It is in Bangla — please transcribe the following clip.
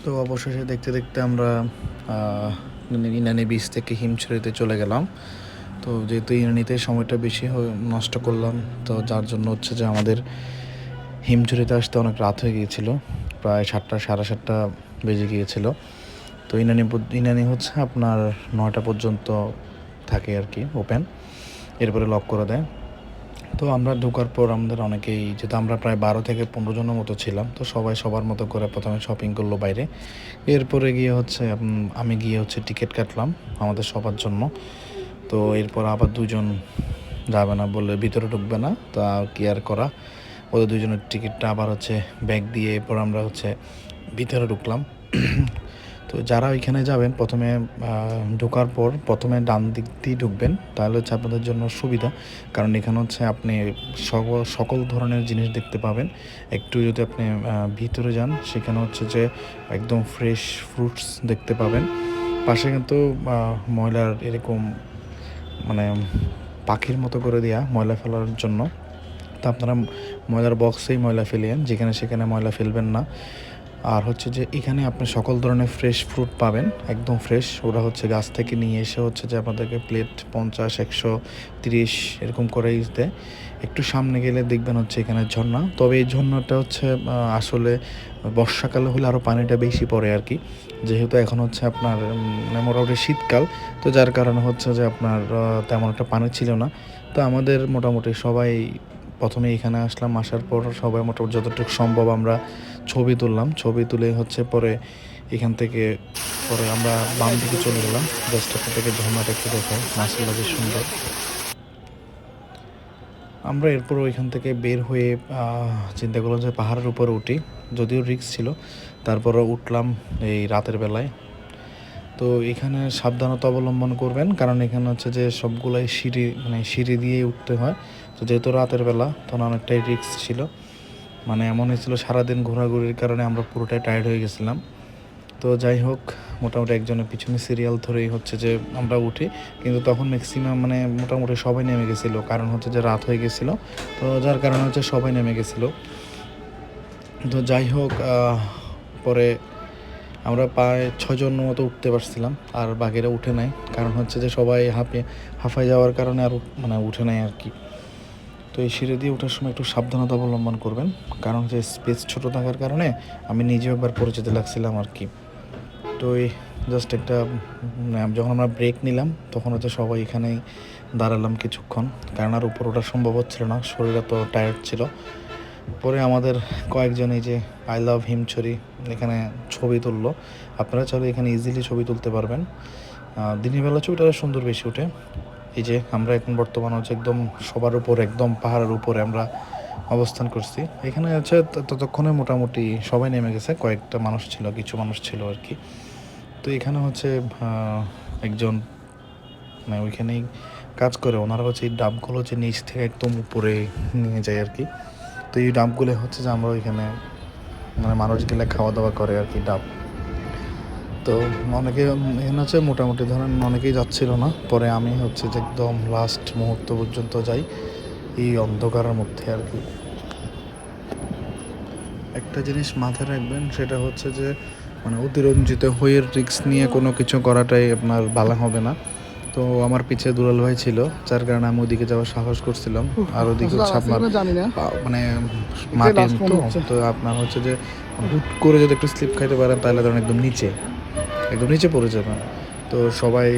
তো অবশেষে দেখতে দেখতে আমরা ইনানি বিচ থেকে হিমছড়িতে চলে গেলাম। তো যেহেতু ইনানিতে সময়টা বেশি নষ্ট করলাম, তো যার জন্য হচ্ছে যে আমাদের হিমছড়িতে আসতে অনেক রাত হয়ে গিয়েছিল, প্রায় 7টা 7:30 বেজে গিয়েছিল। তো ইনানি হচ্ছে আপনার 9টা পর্যন্ত থাকে আর কি ওপেন, এরপরে লক করে দেয়। তো আমরা ঢোকার পর আমাদের অনেকেই, যেহেতু আমরা প্রায় 12 থেকে 15 জনের মতো ছিলাম, তো সবাই সবার মতো করে প্রথমে শপিং করলো বাইরে। এরপরে গিয়ে হচ্ছে আমি গিয়ে হচ্ছে টিকিট কাটলাম আমাদের সবার জন্য। তো এরপর আবার দুজন যাবে না বলে ভিতরে ঢুকবে না, তা কি আর করা, ওদের দুজনের টিকিটটা আবার হচ্ছে ব্যাগ দিয়ে এরপর আমরা হচ্ছে ভিতরে ঢুকলাম। তো যারা ওইখানে যাবেন প্রথমে ঢোকার পর প্রথমে ডান দিক দিয়ে ঢুকবেন, তাহলে হচ্ছে আপনাদের জন্য সুবিধা। কারণ এখানে হচ্ছে আপনি সকল ধরনের জিনিস দেখতে পাবেন। একটু যদি আপনি ভিতরে যান, সেখানে হচ্ছে যে একদম ফ্রেশ ফ্রুটস দেখতে পাবেন। পাশে কিন্তু ময়লার এরকম মানে পাখির মতো করে দেওয়া ময়লা ফেলার জন্য। তো আপনারা ময়লার বক্সেই ময়লা ফেলিয়েন, যেখানে সেখানে ময়লা ফেলবেন না। আর হচ্ছে যে এখানে আপনি সকল ধরনের ফ্রেশ ফ্রুট পাবেন, একদম ফ্রেশ। ওরা হচ্ছে গাছ থেকে নিয়ে এসে হচ্ছে যে আপনাদেরকে প্লেট 50, 130 এরকম করেই দেয়। একটু সামনে গেলে দেখবেন হচ্ছে এখানে ঝর্ণা, তবে এই ঝর্ণাটা হচ্ছে আসলে বর্ষাকালে হলে আরও পানিটা বেশি পড়ে আর কি। যেহেতু এখন হচ্ছে আপনার মোটামুটি শীতকাল, তো যার কারণে হচ্ছে যে আপনার তেমন একটা পানি ছিল না। তো আমাদের মোটামুটি সবাই প্রথমে এখানে আসলাম, আসার পর সবাই মোটামুটি যতটুকু সম্ভব আমরা ছবি তুললাম। ছবি তুলে হচ্ছে পরে এখান থেকে পরে আমরা বাম দিকে চলে গেলাম। জাস্ট আপনাদেরকে ঝর্ণাটা একটু দেখাই, মাসাল্লাহ বেশ সুন্দর। আমরা এরপর ওইখান থেকে বের হয়ে চিন্তা করলাম যে পাহাড়ের উপরে উঠি, যদিও রিস্ক ছিল, তারপরে উঠলাম এই রাতের বেলায়। তো এখানে সাবধানতা অবলম্বন করবেন, কারণ এখানে হচ্ছে যে সবগুলাই সিঁড়ি দিয়েই উঠতে হয়। তো যেহেতু রাতের বেলা, তখন অনেকটাই রিস্ক ছিল। মানে এমন হয়েছিল সারাদিন ঘোরাঘুরির কারণে আমরা পুরোটাই টায়ার্ড হয়ে গেছিলাম। তো যাই হোক, মোটামুটি একজনের পিছনে সিরিয়াল ধরেই হচ্ছে যে আমরা উঠি, কিন্তু তখন ম্যাক্সিমাম মোটামুটি সবাই নেমে গেছিলো, কারণ হচ্ছে যে রাত হয়ে গেছিলো। তো যার কারণে হচ্ছে সবাই নেমে গেছিলো। তো যাই হোক, পরে আমরা প্রায় 6 জন মতো উঠতে পারছিলাম, আর বাকিরা উঠে নাই, কারণ হচ্ছে যে সবাই হাঁফায় যাওয়ার কারণে আর উঠে নাই আর কি। তো এই সিঁড়ি দিয়ে ওঠার সময় একটু সাবধানতা অবলম্বন করবেন, কারণ হচ্ছে স্পেস ছোটো থাকার কারণে আমি নিজেও একবার পড়ে যেতে লাগছিলাম আর কি। তো এই জাস্ট একটা যখন আমরা ব্রেক নিলাম, তখন হচ্ছে সবাই এখানেই দাঁড়ালাম কিছুক্ষণ, কারণ আর উপর ওঠা সম্ভব হচ্ছিল না, শরীরে তো টায়ার্ড ছিল। পরে আমাদের কয়েকজন এই যে আই লাভ হিমছড়ি এখানে ছবি তুললো। আপনারা চাইলে এখানে ইজিলি ছবি তুলতে পারবেন। দিনের বেলা ছবিটা সুন্দর বেশি ওঠে। এই যে আমরা এখন বর্তমান হচ্ছে একদম সবার উপর, একদম পাহাড়ের উপরে আমরা অবস্থান করছি। এখানে হচ্ছে ততক্ষণে মোটামুটি সবাই নেমে গেছে, কয়েকটা মানুষ ছিল, কিছু মানুষ ছিল আর কি। তো এখানে হচ্ছে একজন ওইখানেই কাজ করে, ওনারা হচ্ছে এই ডাবগুলো হচ্ছে নিচ থেকে একদম উপরে নিয়ে যায় আর কি। তো এই ডাবগুলো হচ্ছে যে আমরা ওইখানে মানুষ গেলে খাওয়া দাওয়া করে আর কি ডাব। তো অনেকে এখানে হচ্ছে মোটামুটি ধরেন অনেকেই যাচ্ছিল না, পরে আমি হচ্ছে যে একদম লাস্ট মুহূর্ত পর্যন্ত যাই এই অন্ধকারের মধ্যে আর কি। একটা জিনিস মাথায় রাখবেন, সেটা হচ্ছে যে অতিরঞ্জিত হয়ে রিস্ক নিয়ে কোনো কিছু করাটাই আপনার ভালো হবে না। তো আমার পিছে দুলাল ভাই ছিল, যার কারণে আমি ওদিকে যাওয়ার সাহস করছিলাম। আর ওদিকে হচ্ছে আপনার মানে মাটির তো আপনার হচ্ছে যে হুট করে যদি একটু স্লিপ খাইতে পারেন, তাহলে ধরেন একদম নিচে পড়ে যাবেন। তো সবাই